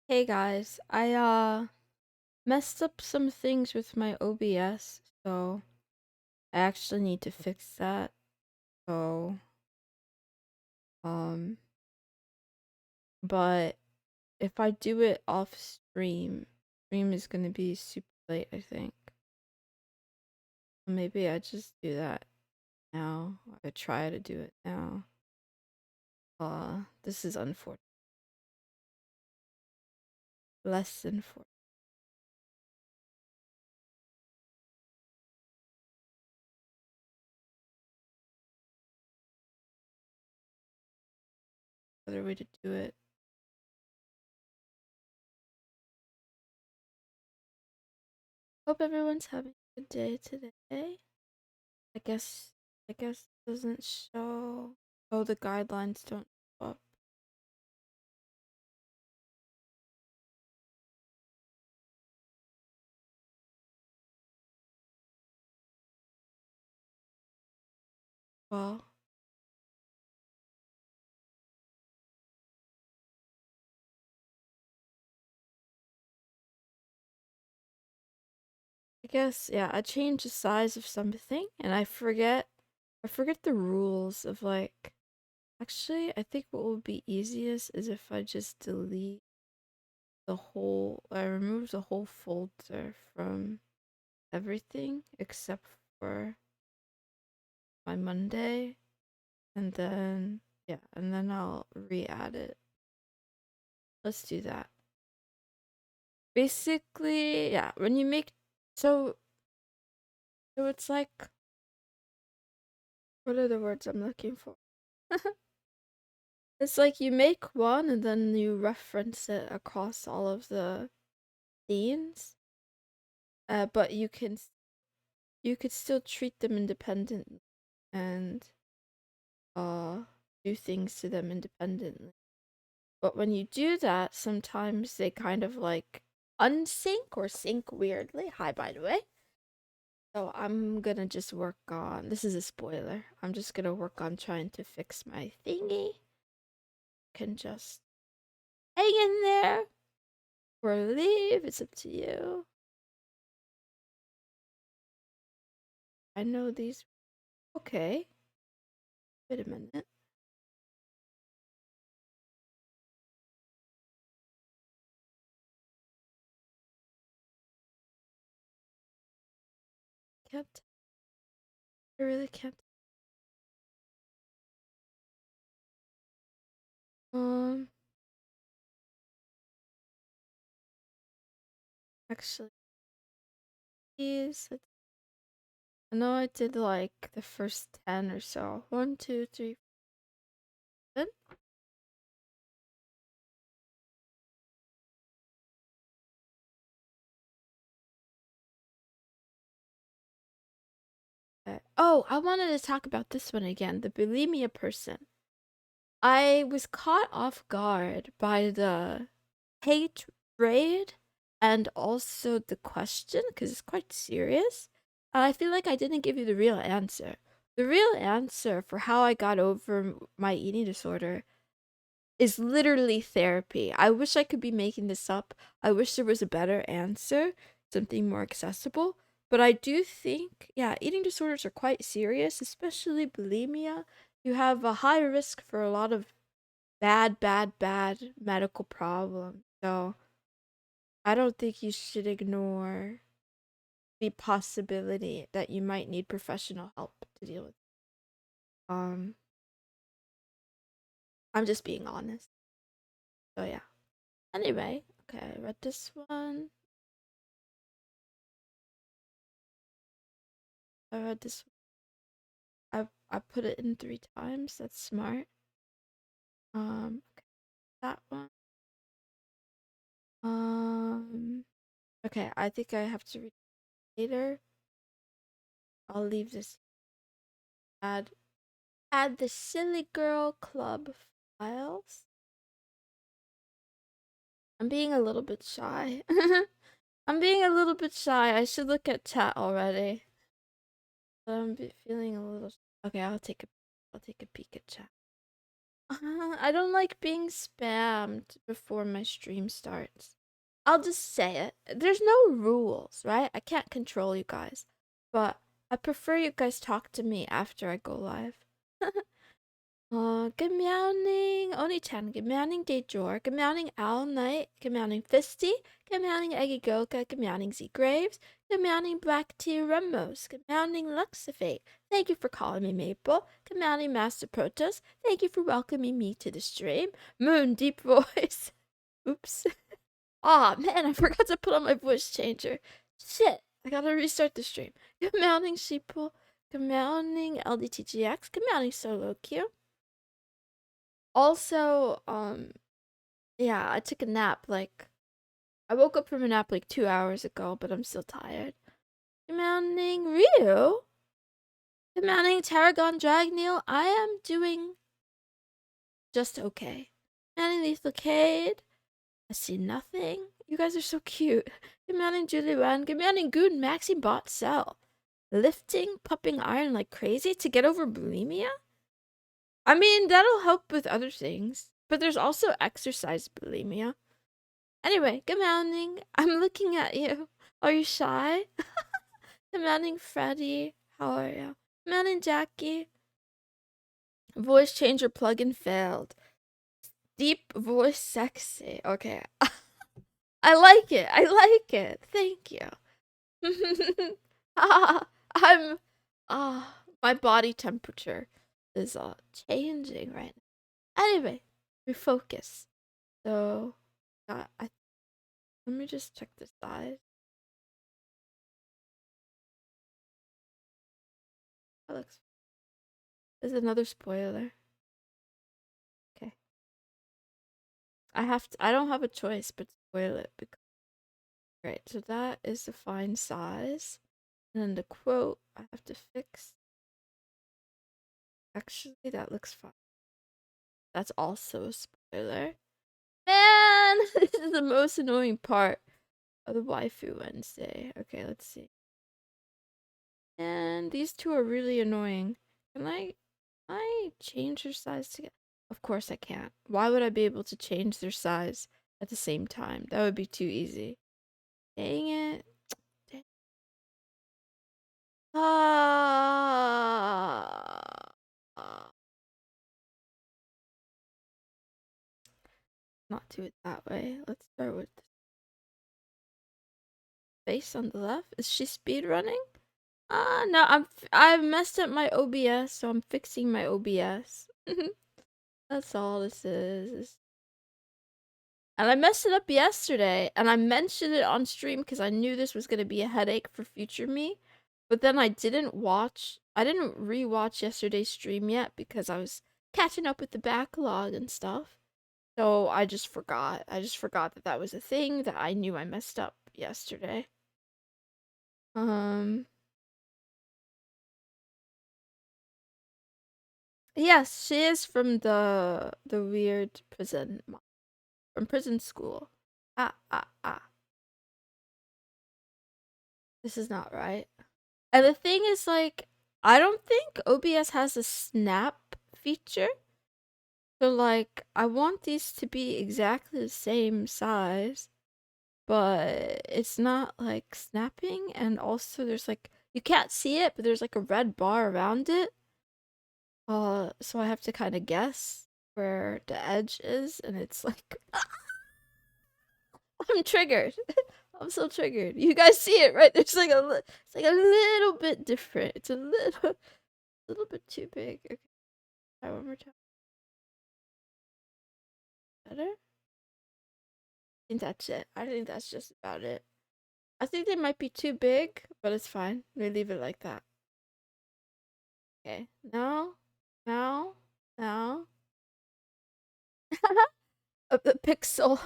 Hey guys, I messed up some things with my OBS, so I actually need to fix that. So um but if I do it off stream is gonna be super late, I think. Maybe I just do that now. I try to do it now. This is unfortunate. Less than 4. Other way to do it. Hope everyone's having a good day today. I guess it doesn't show. Oh, the guidelines don't show up. Well, I guess yeah, I changed the size of something and I forget the rules of like actually I think what would be easiest is if I just delete I remove the whole folder from everything except for my Monday and then yeah, and then I'll re-add it. Let's do that. Basically, yeah, when you make so so it's like what are the words I'm looking for? It's like you make one and then you reference it across all of the scenes. But you could still treat them independently and uh do things to them independently. But when you do that, sometimes they kind of like unsync or sync weirdly. Hi, by the way. So I'm gonna just work on this is a spoiler. I'm just gonna work on trying to fix my thingy. Can just hang in there or leave. It's up to you. I know these. Okay. Wait a minute. Can't. I really can't. Um. Actually, these. I know I did like the first 10 or so. 1, 2, 3, 4. Oh, I wanted to talk about this one again. The bulimia person. I was caught off guard by the hate raid and also the question because it's quite serious. And I feel like I didn't give you the real answer. The real answer for how I got over my eating disorder is literally therapy. I wish I could be making this up. I wish there was a better answer, something more accessible. But I do think, yeah, eating disorders are quite serious, especially bulimia. You have a high risk for a lot of bad medical problems. So I don't think you should ignore the possibility that you might need professional help to deal with. Um, I'm just being honest. So yeah. Anyway, okay, I read this one. I read this. I put it in 3 times. That's smart. Okay, that one. Um, okay. I think I have to read it later. I'll leave this. Add the silly girl club files. I'm being a little bit shy. I'm being a little bit shy. I should look at chat already. But I'm feeling a little. Okay, I'll take a peek at chat. I don't like being spammed before my stream starts. I'll just say it. There's no rules, right? I can't control you guys. But I prefer you guys talk to me after I go live. Good morning, Oni-chan. Good morning, Dayjor. Good morning, Owl Knight. Good morning, Fisty. Good morning, Eggy Goka. Good morning, Z Graves. Good morning, Black Tea Ramos. Good morning, Luxafate. Thank you for calling me Maple. Good morning, Master Protos. Thank you for welcoming me to the stream. Moon Deep Voice. Oops. Aw, man, I forgot to put on my voice changer. Shit, I gotta restart the stream. Good morning, Sheeple. Good morning, LDTGX. Good morning, Solo Q. Also, yeah, I took a nap, like, I woke up from a nap like 2 hours ago, but I'm still tired. Good morning, Ryu. Good morning, Tarragon Dragneel. I am doing just okay. Good morning, Lethal Cade. I see nothing. You guys are so cute. Good morning, Julie Wan. Good morning, Goon Maxi Bot Cell. Lifting, pumping iron like crazy to get over bulimia? I mean, that'll help with other things. But there's also exercise bulimia. Anyway, good morning. I'm looking at you. Are you shy? Good morning, Freddy. How are you? Good morning, Jackie. Voice changer plugin failed. Deep voice sexy. Okay. I like it. I like it. Thank you. I'm my body temperature is changing right now. Anyway, refocus. So let me just check the size. That looks. There's another spoiler. Okay. I don't have a choice but to spoil it because right, so that is the fine size. And then the quote I have to fix. Actually, that looks fine. That's also a spoiler. Man, this is the most annoying part of the Waifu Wednesday. Okay, let's see. And these two are really annoying. Can I change their size together? Of course I can't. Why would I be able to change their size at the same time? That would be too easy. Dang it. Ah. Not do it that way. Let's start with the face on the left. Is she speed running? No, I've messed up my OBS, so I'm fixing my OBS. That's all this is. And I messed it up yesterday, and I mentioned it on stream because I knew this was gonna be a headache for future me. But then I didn't rewatch yesterday's stream yet because I was catching up with the backlog and stuff. So I just forgot. I just forgot that that was a thing that I knew I messed up yesterday. Um. Yes, she is from the weird prison from prison school. Ah. This is not right. And the thing is, like, I don't think OBS has a snap feature. So, like, I want these to be exactly the same size, but it's not, like, snapping. And also, there's, like, you can't see it, but there's, like, a red bar around it. So I have to kind of guess where the edge is, and it's, like, I'm triggered. I'm so triggered. You guys see it, right? There's, like, it's, like, a little bit different. It's a little bit too big. Okay. Try one more time. Better? I think that's it. I think that's just about it. I think they might be too big, but it's fine. We leave it like that. Okay. No. No. No. A pixel.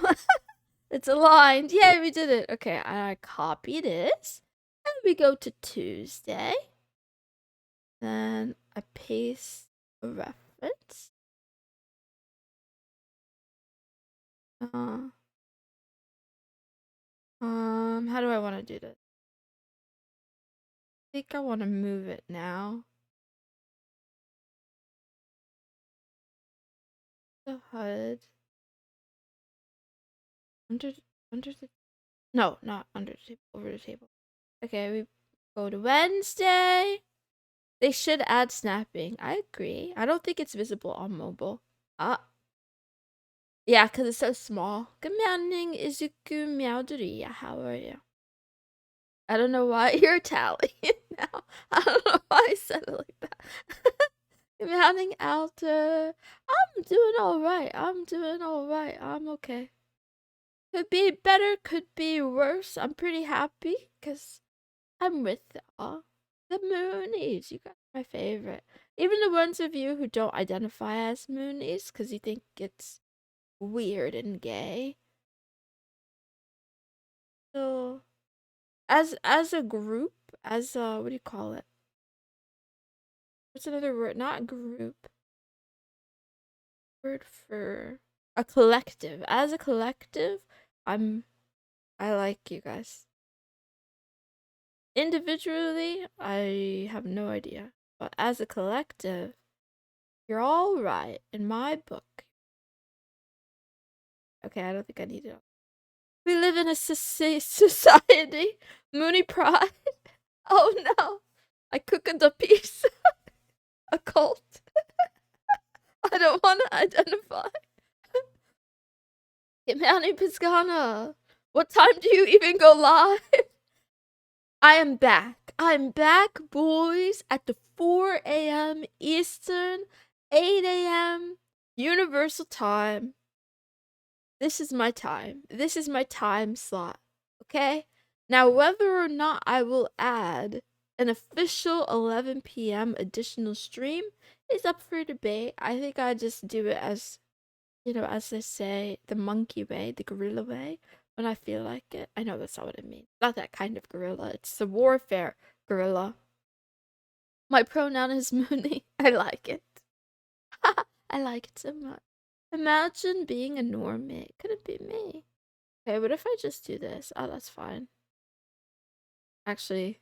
It's aligned. Yay, we did it. Okay, I copy this. And we go to Tuesday. Then I paste a reference. How do I want to do this? I think I want to move it now. the HUD. Under the no, not under the table, over the table. Okay, we go to Wednesday. They should add snapping. I agree. I don't think it's visible on mobile. Yeah, because it's so small. Good morning, Izuku Meowderia. How are you? I don't know why you're Italian now. I don't know why I said it like that. Good morning, Alter. I'm doing alright. I'm okay. Could be better, could be worse. I'm pretty happy because I'm with the Moonies. You guys are my favorite. Even the ones of you who don't identify as Moonies because you think it's weird and gay. So, as a group, as what do you call it? What's another word? Not group. Word for a collective. As a collective, I like you guys. Individually, I have no idea. But as a collective, you're all right in my book. Okay, I don't think I need it. We live in a society. Mooney pride. Oh no. I cooked a piece. A cult. I don't want to identify. Imani Piscana. What time do you even go live? I am back. I'm back, boys, at the 4 a.m. Eastern, 8 a.m. Universal Time. This is my time. This is my time slot. Okay? Now, whether or not I will add an official 11 p.m. additional stream is up for debate. I think I just do it as, as they say, the monkey way, the gorilla way, when I feel like it. I know that's not what I mean. Not that kind of gorilla. It's the warfare gorilla. My pronoun is Mooney. I like it. I like it so much. Imagine being a normie. Could it be me? Okay, what if I just do this? Oh, that's fine. Actually,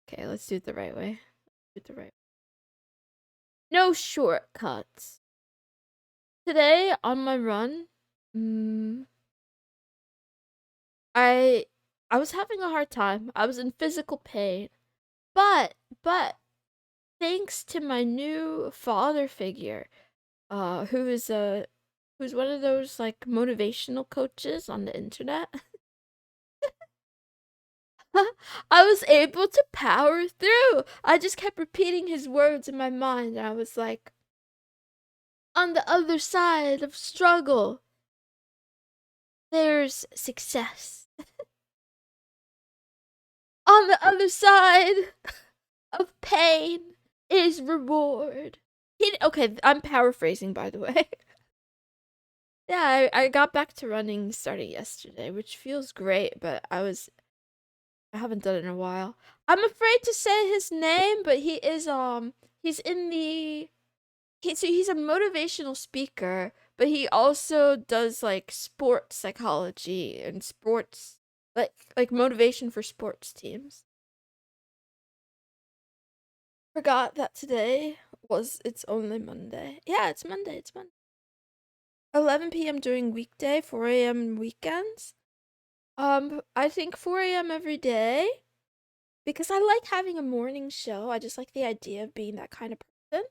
okay, let's do it the right way. No shortcuts. Today on my run, I was having a hard time. I was in physical pain. But thanks to my new father figure, who's one of those like motivational coaches on the internet. I was able to power through. I just kept repeating his words in my mind. And I was like, on the other side of struggle, there's success. On the other side of pain is reward. Okay, I'm paraphrasing, by the way. Yeah, I got back to running starting yesterday, which feels great, but I haven't done it in a while. I'm afraid to say his name, but he's he's a motivational speaker, but he also does like sports psychology and sports like motivation for sports teams. Forgot that today it's only Monday. Yeah, it's Monday. 11 p.m. during weekday, 4 a.m. weekends. I think 4 a.m. every day because I like having a morning show. I just like the idea of being that kind of person.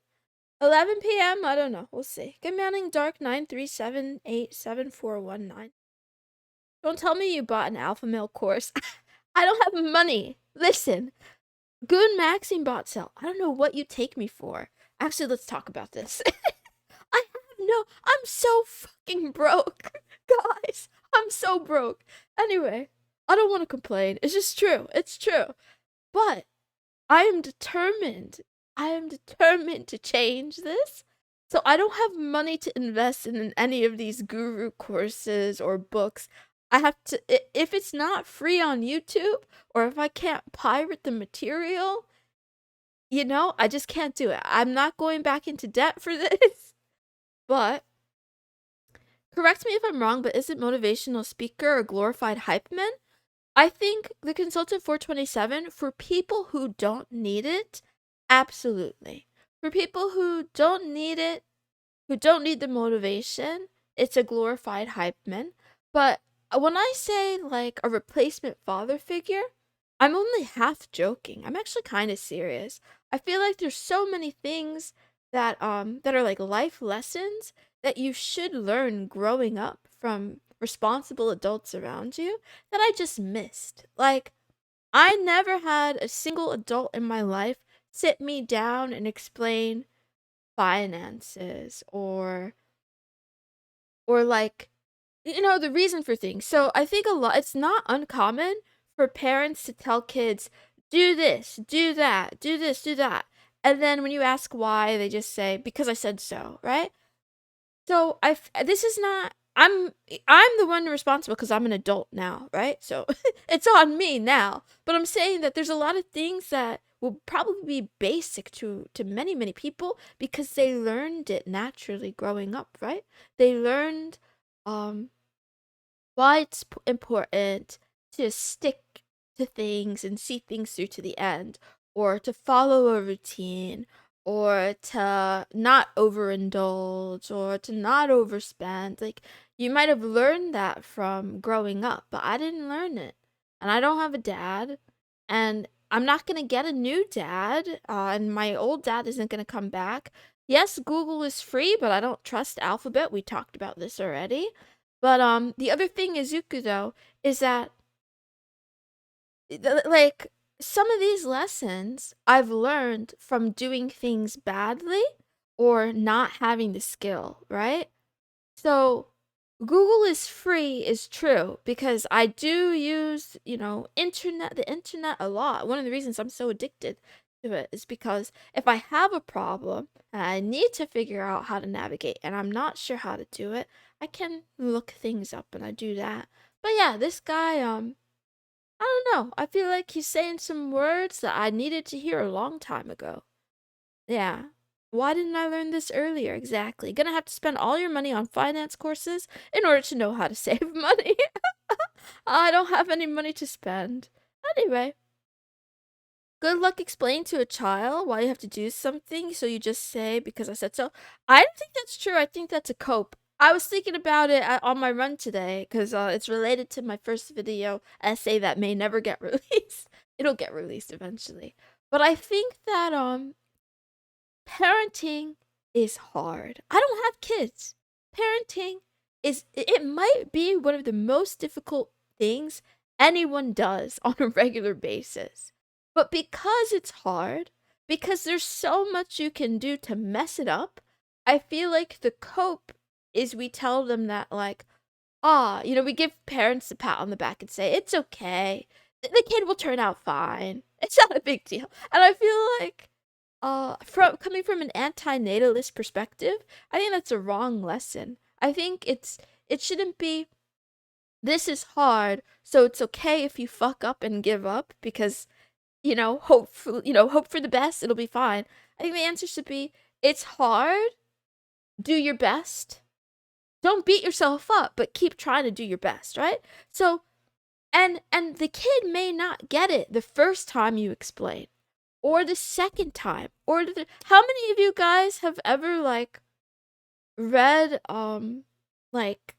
11 p.m. I don't know. We'll see. Good morning, Dark93787419. Don't tell me you bought an alpha male course. I don't have money. Listen, Goon Maxine bot sale. I don't know what you take me for. Actually, let's talk about this. I'm so fucking broke. Guys, I'm so broke. Anyway, I don't want to complain. It's just true. It's true. But I am determined. To change this. So I don't have money to invest in any of these guru courses or books. I have to, if it's not free on YouTube or if I can't pirate the material, I just can't do it. I'm not going back into debt for this. But correct me if I'm wrong, but isn't motivational speaker a glorified hype man? I think the Consultant 427, for people who don't need it, absolutely. For people who don't need it, who don't need the motivation. It's a glorified hype man. But when I say like a replacement father figure, I'm only half joking. I'm actually kind of serious. I feel like there's so many things that are like life lessons that you should learn growing up from responsible adults around you that I just missed. Like I never had a single adult in my life sit me down and explain finances or like the reason for things. So I think a lot it's not uncommon for parents to tell kids do this, do that, do this, do that. And then when you ask why, they just say because I said so, right? So this is not I'm the one responsible because I'm an adult now, right? So it's on me now. But I'm saying that there's a lot of things that will probably be basic to many people because they learned it naturally growing up, right? They learned um why it's important to stick to things and see things through to the end, or to follow a routine, or to not overindulge, or to not overspend. Like, you might have learned that from growing up, but I didn't learn it. And I don't have a dad, and I'm not going to get a new dad, and my old dad isn't going to come back. Yes, Google is free, but I don't trust Alphabet. We talked about this already. But the other thing, Izuku, though, is that like some of these lessons I've learned from doing things badly or not having the skill, right? So Google is free is true because I do use, the internet a lot. One of the reasons I'm so addicted to it is because if I have a problem and I need to figure out how to navigate and I'm not sure how to do it, I can look things up and I do that. But yeah, this guy, I don't know. I feel like he's saying some words that I needed to hear a long time ago. Yeah. Why didn't I learn this earlier? Exactly. Gonna have to spend all your money on finance courses in order to know how to save money. I don't have any money to spend. Anyway, good luck explaining to a child why you have to do something, so you just say because I said so. I don't think that's true. I think that's a cope. I was thinking about it on my run today because it's related to my first video essay that may never get released. It'll get released eventually. But I think that parenting is hard. I don't have kids. Parenting it might be one of the most difficult things anyone does on a regular basis. But because it's hard, because there's so much you can do to mess it up, I feel like the cope is we tell them that like, we give parents a pat on the back and say, it's okay. The kid will turn out fine. It's not a big deal. And I feel like from coming from an anti-natalist perspective, I think that's a wrong lesson. I think it shouldn't be this is hard, so it's okay if you fuck up and give up because hope for the best, it'll be fine. I think the answer should be it's hard, do your best. Don't beat yourself up, but keep trying to do your best, right? So and the kid may not get it the first time you explain or the second time or how many of you guys have ever like read like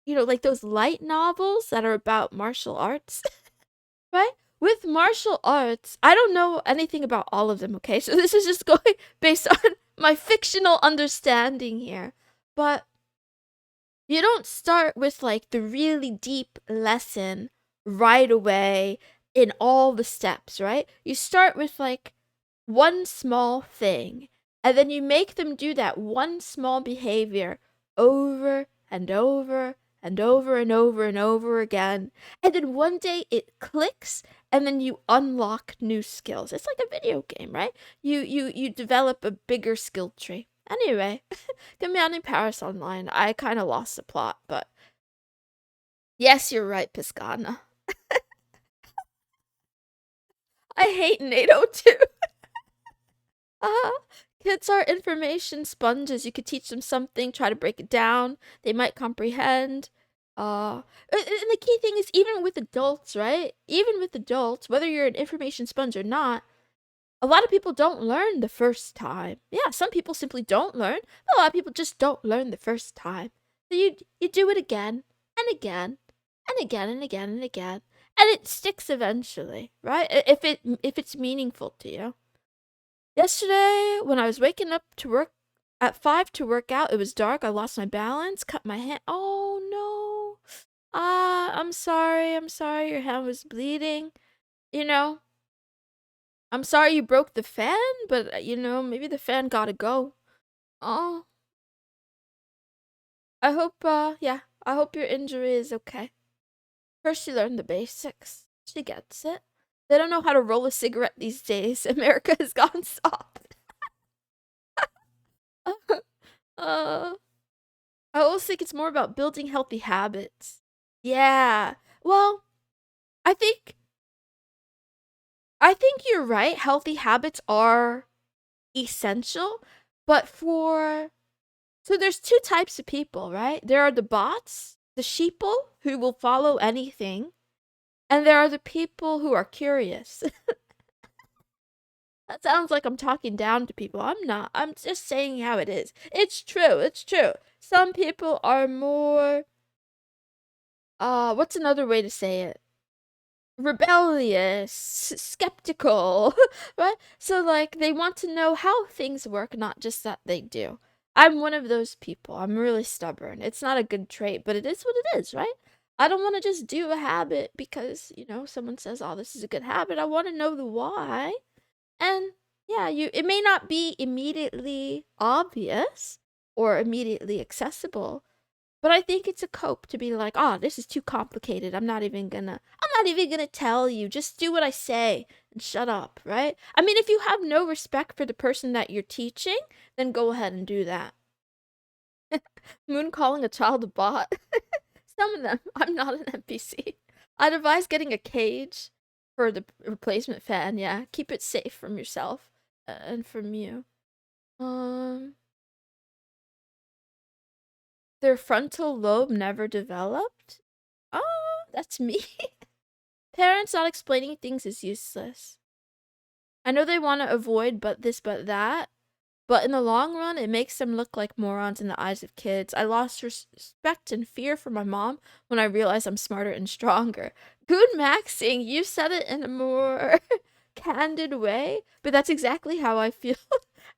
like those light novels that are about martial arts? Right? With martial arts, I don't know anything about all of them, okay? So this is just going based on my fictional understanding here. But you don't start with like the really deep lesson right away in all the steps, right? You start with like one small thing, and then you make them do that one small behavior over and over and over and over and over again. And then one day it clicks and then you unlock new skills. It's like a video game, right? You develop a bigger skill tree. Anyway, Commanding Paris Online. I kind of lost the plot, but yes, you're right, Piscana. I hate NATO too. Kids are information sponges. You could teach them something, try to break it down. They might comprehend. And the key thing is even with adults, right? Even with adults, whether you're an information sponge or not, A lot of people don't learn the first time. Yeah, some people simply don't learn, but a lot of people just don't learn the first time. So you do it again and again and again and again and again, and it sticks eventually, right? If it's meaningful to you. Yesterday, when I was waking up to work at 5 to work out, it was dark. I lost my balance, cut my hand. Oh no. I'm sorry. I'm sorry your hand was bleeding. You know, I'm sorry you broke the fan, but maybe the fan gotta go. Oh, yeah, I hope your injury is okay. First, you learn the basics. She gets it. They don't know how to roll a cigarette these days. America has gone soft. uh, I always think it's more about building healthy habits. Yeah. Well, I think I think you're right. Healthy habits are essential, but so there's two types of people, right? There are the bots, the sheeple who will follow anything, and there are the people who are curious. That sounds like I'm talking down to people. I'm not. I'm just saying how it is. It's true. It's true. Some people are more what's another way to say it? Rebellious, skeptical, right? So like they want to know how things work, not just that they do. I'm one of those people. I'm really stubborn. It's not a good trait, but it is what it is, right? I don't want to just do a habit because, someone says, "Oh, this is a good habit." I want to know the why. And yeah, it may not be immediately obvious or immediately accessible, but I think it's a cope to be like, "Oh, this is too complicated. I'm not even gonna tell you. Just do what I say and shut up," right? I mean, if you have no respect for the person that you're teaching, then go ahead and do that. Moon calling a child a bot. Some of them. I'm not an NPC. I'd advise getting a cage for the replacement fan. Yeah, keep it safe from yourself and from you. Um, their frontal lobe never developed. Oh, that's me. Parents not explaining things is useless. I know they want to avoid but this but that, but in the long run, it makes them look like morons in the eyes of kids. I lost respect and fear for my mom when I realized I'm smarter and stronger. Good maxing, you said it in a more candid way, but that's exactly how I feel.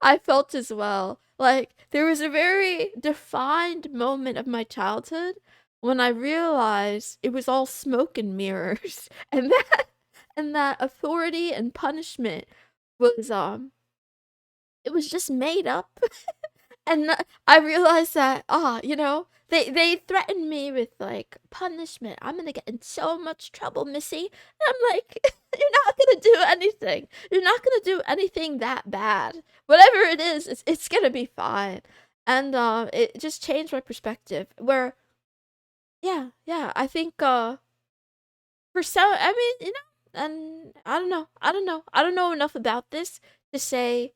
I felt as well. Like, there was a very defined moment of my childhood when I realized it was all smoke and mirrors, and that authority and punishment was it was just made up. And I realized that they threatened me with like punishment. I'm gonna get in so much trouble, Missy. And I'm like, you're not gonna do anything. You're not gonna do anything that bad. Whatever it is, it's gonna be fine. And it just changed my perspective. Where yeah, I think for some, I mean, and I don't know enough about this to say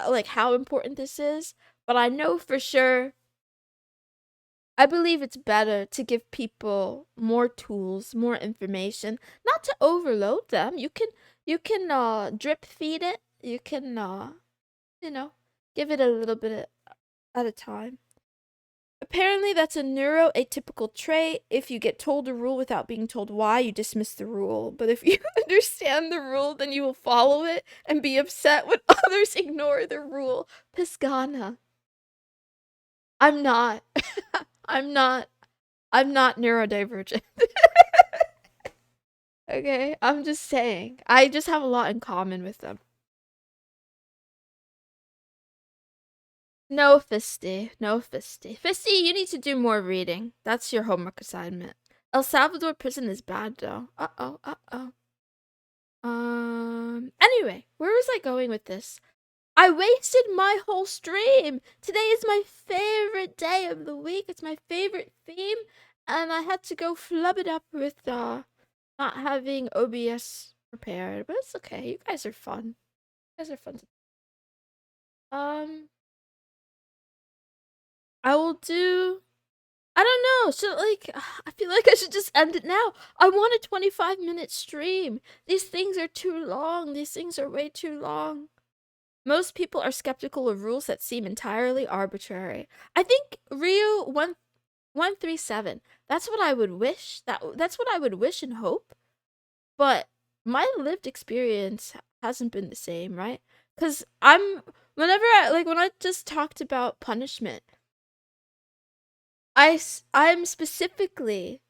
like how important this is, but I know for sure I believe it's better to give people more tools, more information, not to overload them. You can drip feed it. You can you know, give it a little bit at a time. Apparently that's a neuroatypical trait. If you get told a rule without being told why, you dismiss the rule. But if you understand the rule, then you will follow it and be upset when others ignore the rule. Piscana. I'm not. I'm not. I'm not neurodivergent. Okay, I'm just saying. I just have a lot in common with them. No, Fisty. No, Fisty. Fisty, you need to do more reading. That's your homework assignment. El Salvador prison is bad, though. Uh-oh, uh-oh. Anyway, where was I going with this? I wasted my whole stream. Today is my favorite day of the week. It's my favorite theme. And I had to go flub it up with, not having OBS prepared, but it's okay. You guys are fun. You guys are fun. Um, I will do. I don't know. Should like I feel like I should just end it now. I want a 25-minute stream. These things are too long. These things are way too long. Most people are skeptical of rules that seem entirely arbitrary. I think Ryu 137. That's what I would wish. That's what I would wish and hope. But my lived experience hasn't been the same, right? Cuz when I just talked about punishment, I'm specifically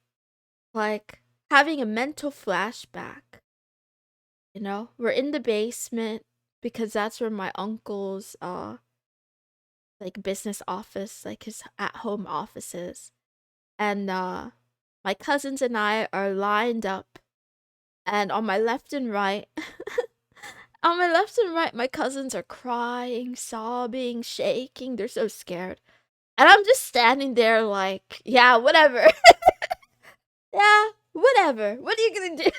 like having a mental flashback. You know, we're in the basement because that's where my uncle's like business office, like his at-home office is. And my cousins and I are lined up, and on my left and right on my left and right my cousins are crying, sobbing, shaking. They're so scared. And I'm just standing there like, yeah, whatever. Yeah, whatever. What are you gonna do?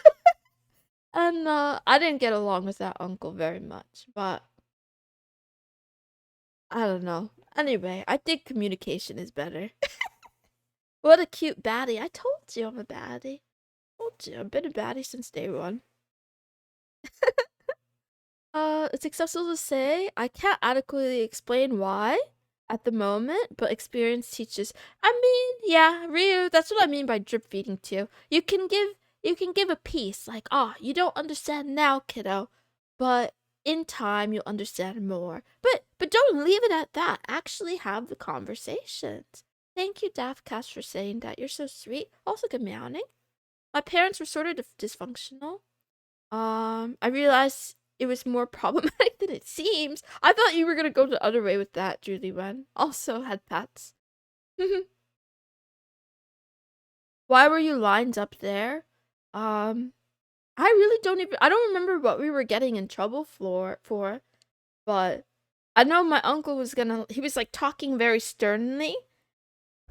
And I didn't get along with that uncle very much, but I don't know. Anyway, I think communication is better. What a cute baddie. I told you I'm a baddie. Told you, I've been a baddie since day one. It's acceptable to say I can't adequately explain why at the moment, but experience teaches. I mean, yeah, Ryu, that's what I mean by drip feeding too. You can give a piece like, "Oh, you don't understand now, kiddo, but in time you'll understand more." But don't leave it at that. Actually have the conversations. Thank you, Daftcast, for saying that. You're so sweet. Also good meowing. My parents were sort of dysfunctional. I realized it was more problematic than it seems. I thought you were gonna go the other way with that, Julie Wen. Also had pets. Why were you lined up there? I really I don't remember what we were getting in trouble for, but I know my uncle was he was like talking very sternly,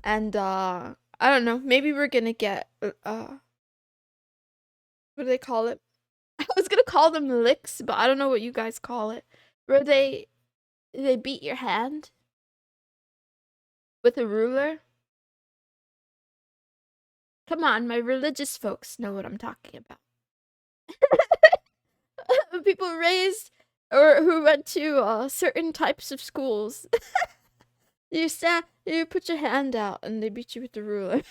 and I don't know, maybe we're gonna get what do they call it? I was gonna call them licks, but I don't know what you guys call it. Where they beat your hand with a ruler. Come on, my religious folks know what I'm talking about. People raised or who went to certain types of schools. You put your hand out and they beat you with the ruler.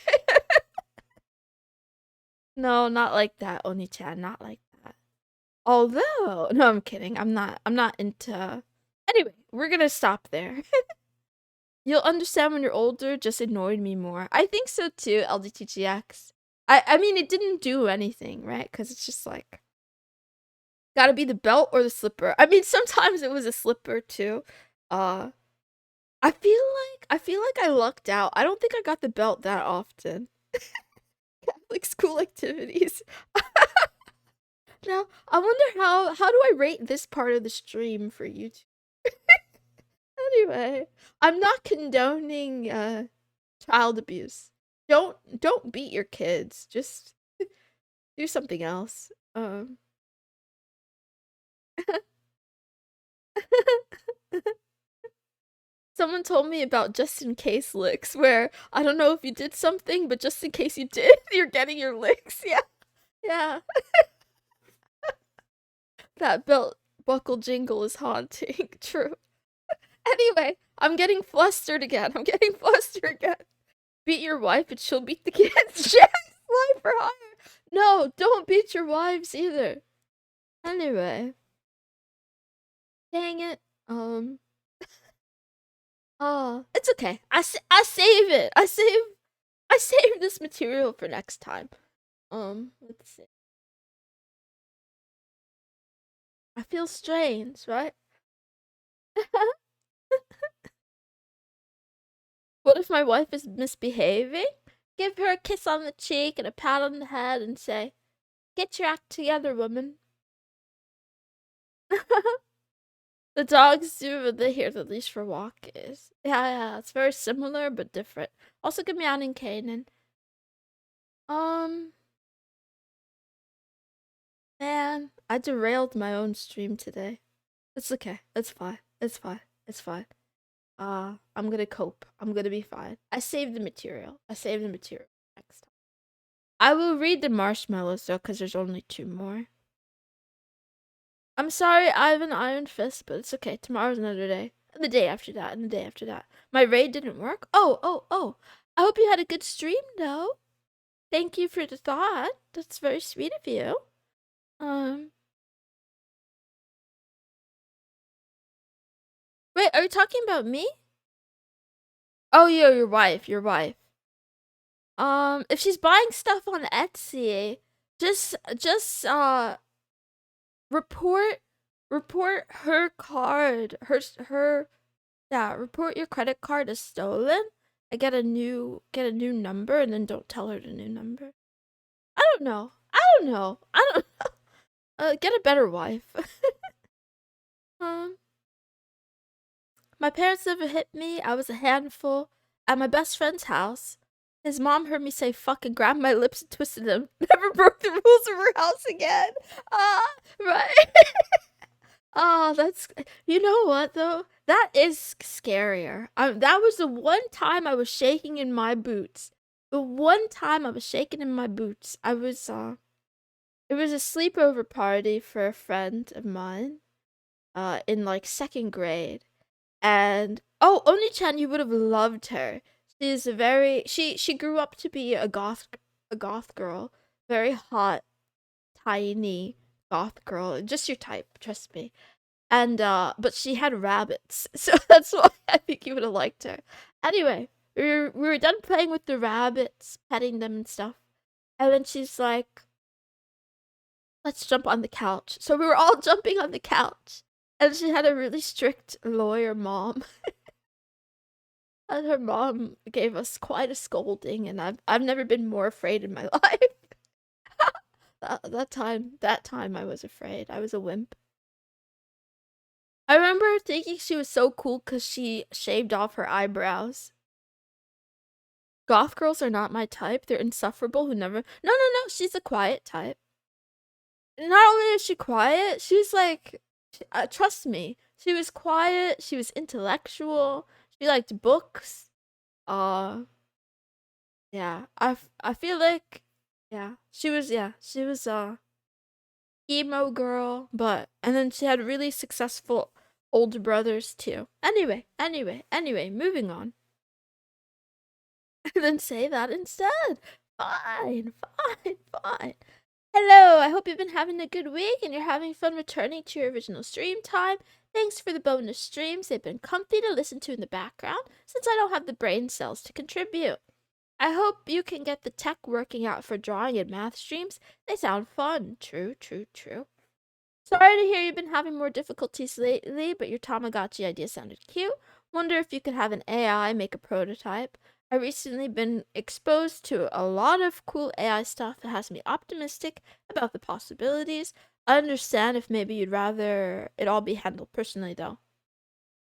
No, not like that, Oni-chan, not like that. Although, no, I'm kidding. I'm not into. Anyway, we're gonna stop there. You'll understand when you're older, just annoyed me more. I think so too, LDTGX. I mean, it didn't do anything, right? Because it's just like, gotta be the belt or the slipper. I mean, sometimes it was a slipper too. Uh, I feel like I lucked out. I don't think I got the belt that often. Like school activities. Now, I wonder how do I rate this part of the stream for YouTube? Anyway, I'm not condoning child abuse. Don't beat your kids. Just do something else. Someone told me about just in case licks, where I don't know if you did something, but just in case you did, you're getting your licks. Yeah. Yeah. That belt buckle jingle is haunting. True. Anyway, I'm getting flustered again. Beat your wife and she'll beat the kids. Yes, life for hire. No, don't beat your wives either. Anyway. Dang it. Oh, it's okay. I save it. I save this material for next time. Let's see. I feel strange, right? What if my wife is misbehaving? Give her a kiss on the cheek and a pat on the head and say, "Get your act together, woman." The dogs do what they hear the leash for walk is. Yeah, it's very similar but different. Also, good meowing, Kanan. Man, I derailed my own stream today. It's okay. It's fine. It's fine. It's fine. I'm gonna cope. I'm gonna be fine. I saved the material. I saved the material next time. I will read the marshmallows though, because there's only 2 more. I'm sorry I have an iron fist, but it's okay. Tomorrow's another day. And the day after that, and the day after that. My raid didn't work? Oh. I hope you had a good stream though. Thank you for the thought. That's very sweet of you. Wait, are you talking about me? Oh, yeah, your wife, your wife. If she's buying stuff on Etsy, just report her card, report your credit card as stolen and get a new number, and then don't tell her the new number. I don't know. Get a better wife. My parents never hit me. I was a handful. At my best friend's house, his mom heard me say fuck and grabbed my lips and twisted them. Never broke the rules of her house again. Right. That's, you know what though? That is scarier. That was the one time I was shaking in my boots. The one time I was shaking in my boots. It was a sleepover party for a friend of mine, in like 2nd grade. And oh, Oni-chan, you would have loved her. She's a very she grew up to be a goth girl, very hot, tiny goth girl, just your type, trust me. And but she had rabbits, so that's why I think you would have liked her. Anyway, we were done playing with the rabbits, petting them and stuff, and then she's like, "Let's jump on the couch." So we were all jumping on the couch, and she had a really strict lawyer mom. And her mom gave us quite a scolding, and I've never been more afraid in my life. that time I was afraid. I was a wimp. I remember thinking she was so cool because she shaved off her eyebrows. Goth girls are not my type. They're insufferable who never. No. She's a quiet type. Not only is she quiet, she's like, trust me, she was quiet. She was intellectual. She liked books. Yeah, I feel like, yeah, she was emo girl, and then she had really successful older brothers too. Anyway, moving on. And then say that instead. Fine. Hello, I hope you've been having a good week and you're having fun returning to your original stream time. Thanks for the bonus streams. They've been comfy to listen to in the background since I don't have the brain cells to contribute. I hope you can get the tech working out for drawing and math streams. They sound fun. True. Sorry to hear you've been having more difficulties lately, but your Tamagotchi idea sounded cute. Wonder if you could have an AI make a prototype. I've recently been exposed to a lot of cool AI stuff that has me optimistic about the possibilities. I understand if maybe you'd rather it all be handled personally, though.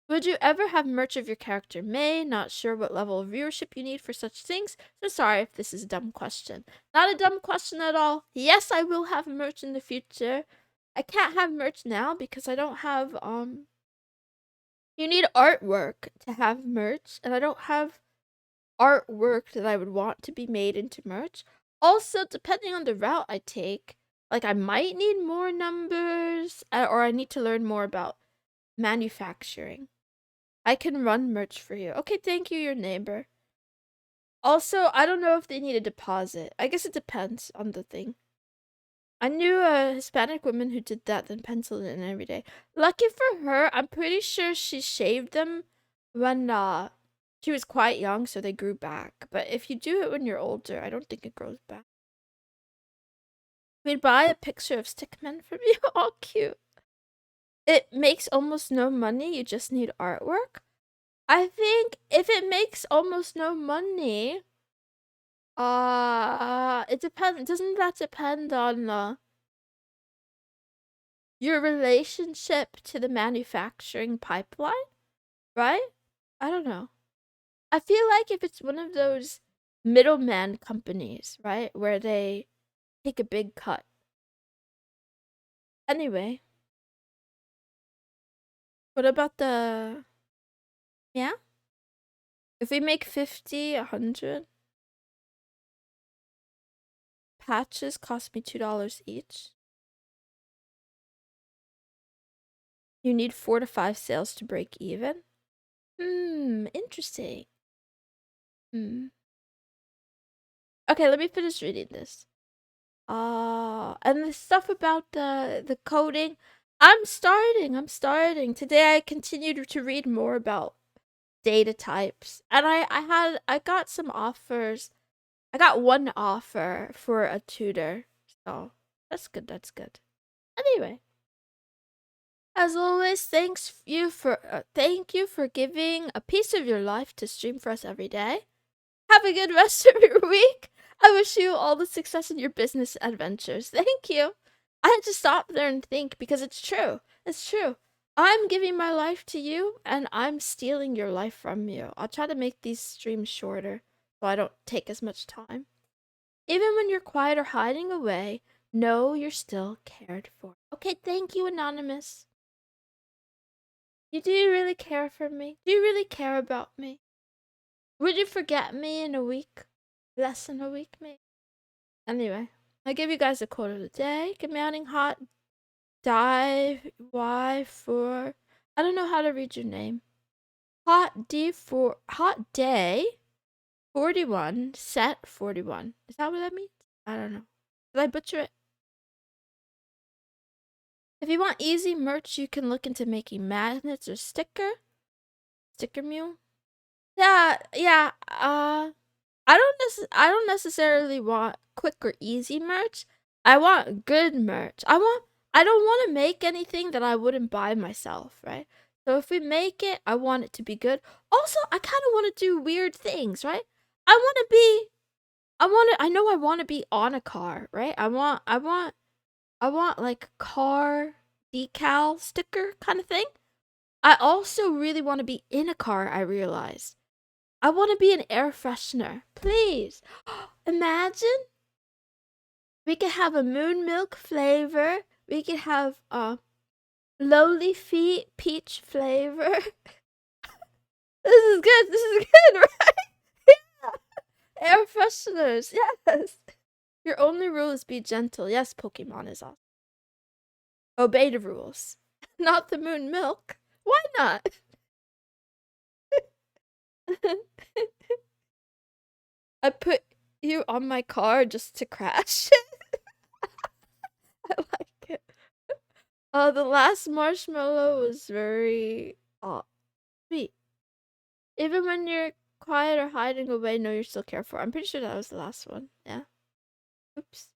Would you ever have merch of your character made? Not sure what level of viewership you need for such things, so sorry if this is a dumb question. Not a dumb question at all. Yes, I will have merch in the future. I can't have merch now because I don't have, you need artwork to have merch, and I don't have artwork that I would want to be made into merch. Also, depending on the route I take, like I might need more numbers, or I need to learn more about manufacturing. I can run merch for you. Okay, thank you, your neighbor. Also, I don't know if they need a deposit. I guess it depends on the thing. I knew a Hispanic woman who did that, then penciled it in every day. Lucky for her, I'm pretty sure she shaved them when she was quite young, so they grew back. But if you do it when you're older, I don't think it grows back. We'd buy a picture of Stickman from you. All cute. It makes almost no money. You just need artwork. I think if it makes almost no money, it depends. Doesn't that depend on your relationship to the manufacturing pipeline, right? I don't know. I feel like if it's one of those middleman companies, right, where they take a big cut. Anyway, what about the, yeah? If we make 50, 100 patches cost me $2 each. You need 4 to 5 sales to break even. Interesting. Okay, let me finish reading this. And the stuff about the coding, I'm starting. Today I continued to read more about data types. And I got some offers. I got one offer for a tutor. So, that's good. Anyway, as always, thank you for giving a piece of your life to stream for us every day. Have a good rest of your week. I wish you all the success in your business adventures. Thank you. I had to stop there and think because it's true. It's true. I'm giving my life to you and I'm stealing your life from you. I'll try to make these streams shorter so I don't take as much time. Even when you're quiet or hiding away, know you're still cared for. Okay, thank you, Anonymous. Do you really care for me? Do you really care about me? Would you forget me in a week? Less than a week, maybe? Anyway, I give you guys a quote of the day. Commanding hot dive Y4. I don't know how to read your name. Hot D4 hot day 41 set 41. Is that what that means? I don't know. Did I butcher it? If you want easy merch, you can look into making magnets or sticker mule. Yeah. I don't necessarily want quick or easy merch. I want good merch. I don't want to make anything that I wouldn't buy myself, right? So if we make it, I want it to be good. Also, I kind of want to do weird things, right? I know I want to be on a car, right? I want like car decal sticker kind of thing. I also really want to be in a car, I realized. I want to be an air freshener. Please. Imagine we could have a moon milk flavor. We could have lowly feet peach flavor. This is good, right? Yeah. Air fresheners, yes. Your only rule is be gentle. Yes, Pokemon is awesome. Obey the rules. Not the moon milk. Why not? I put you on my car just to crash it. I like it. The last marshmallow was very sweet. Even when you're quiet or hiding away, know you're still cared for. I'm pretty sure that was the last one. Yeah. Oops.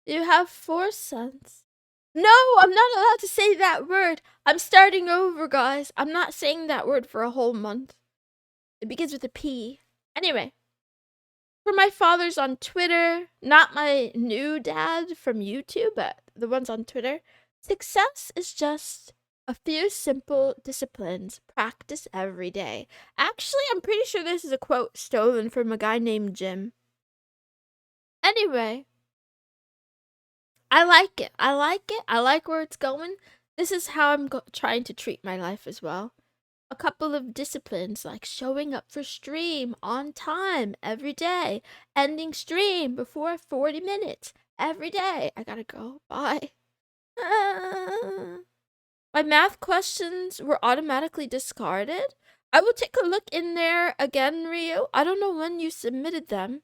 You have 4 sons. No, I'm not allowed to say that word. I'm starting over, guys. I'm not saying that word for a whole month. It begins with a P. Anyway. For my fathers on Twitter, not my new dad from YouTube, but the ones on Twitter, success is just a few simple disciplines practice every day. Actually, I'm pretty sure this is a quote stolen from a guy named Jim. Anyway, I like it. I like where it's going. This is how I'm trying to treat my life as well. A couple of disciplines like showing up for stream on time every day, ending stream before 40 minutes every day. I gotta go. Bye. My math questions were automatically discarded. I will take a look in there again, Rio. I don't know when you submitted them.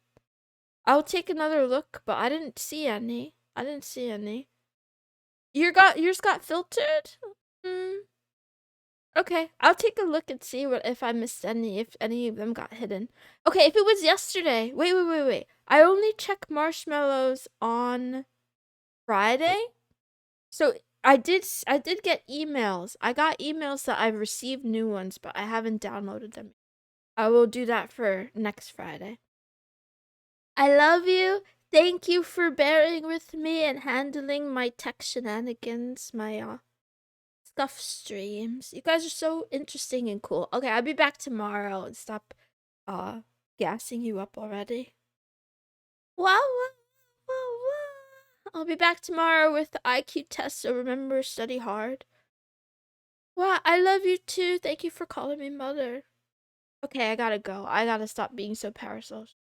I'll take another look, but I didn't see any. Yours got filtered? Okay, I'll take a look and see if I missed if any of them got hidden. Okay, if it was yesterday. Wait. I only check marshmallows on Friday. So I did get emails. I got emails that I've received new ones, but I haven't downloaded them. I will do that for next Friday. I love you. Thank you for bearing with me and handling my tech shenanigans, my stuff streams. You guys are so interesting and cool. Okay, I'll be back tomorrow and stop gassing you up already. Wow. I'll be back tomorrow with the IQ test, so remember, study hard. Well, I love you too. Thank you for calling me mother. Okay, I gotta go. I gotta stop being so parasocial.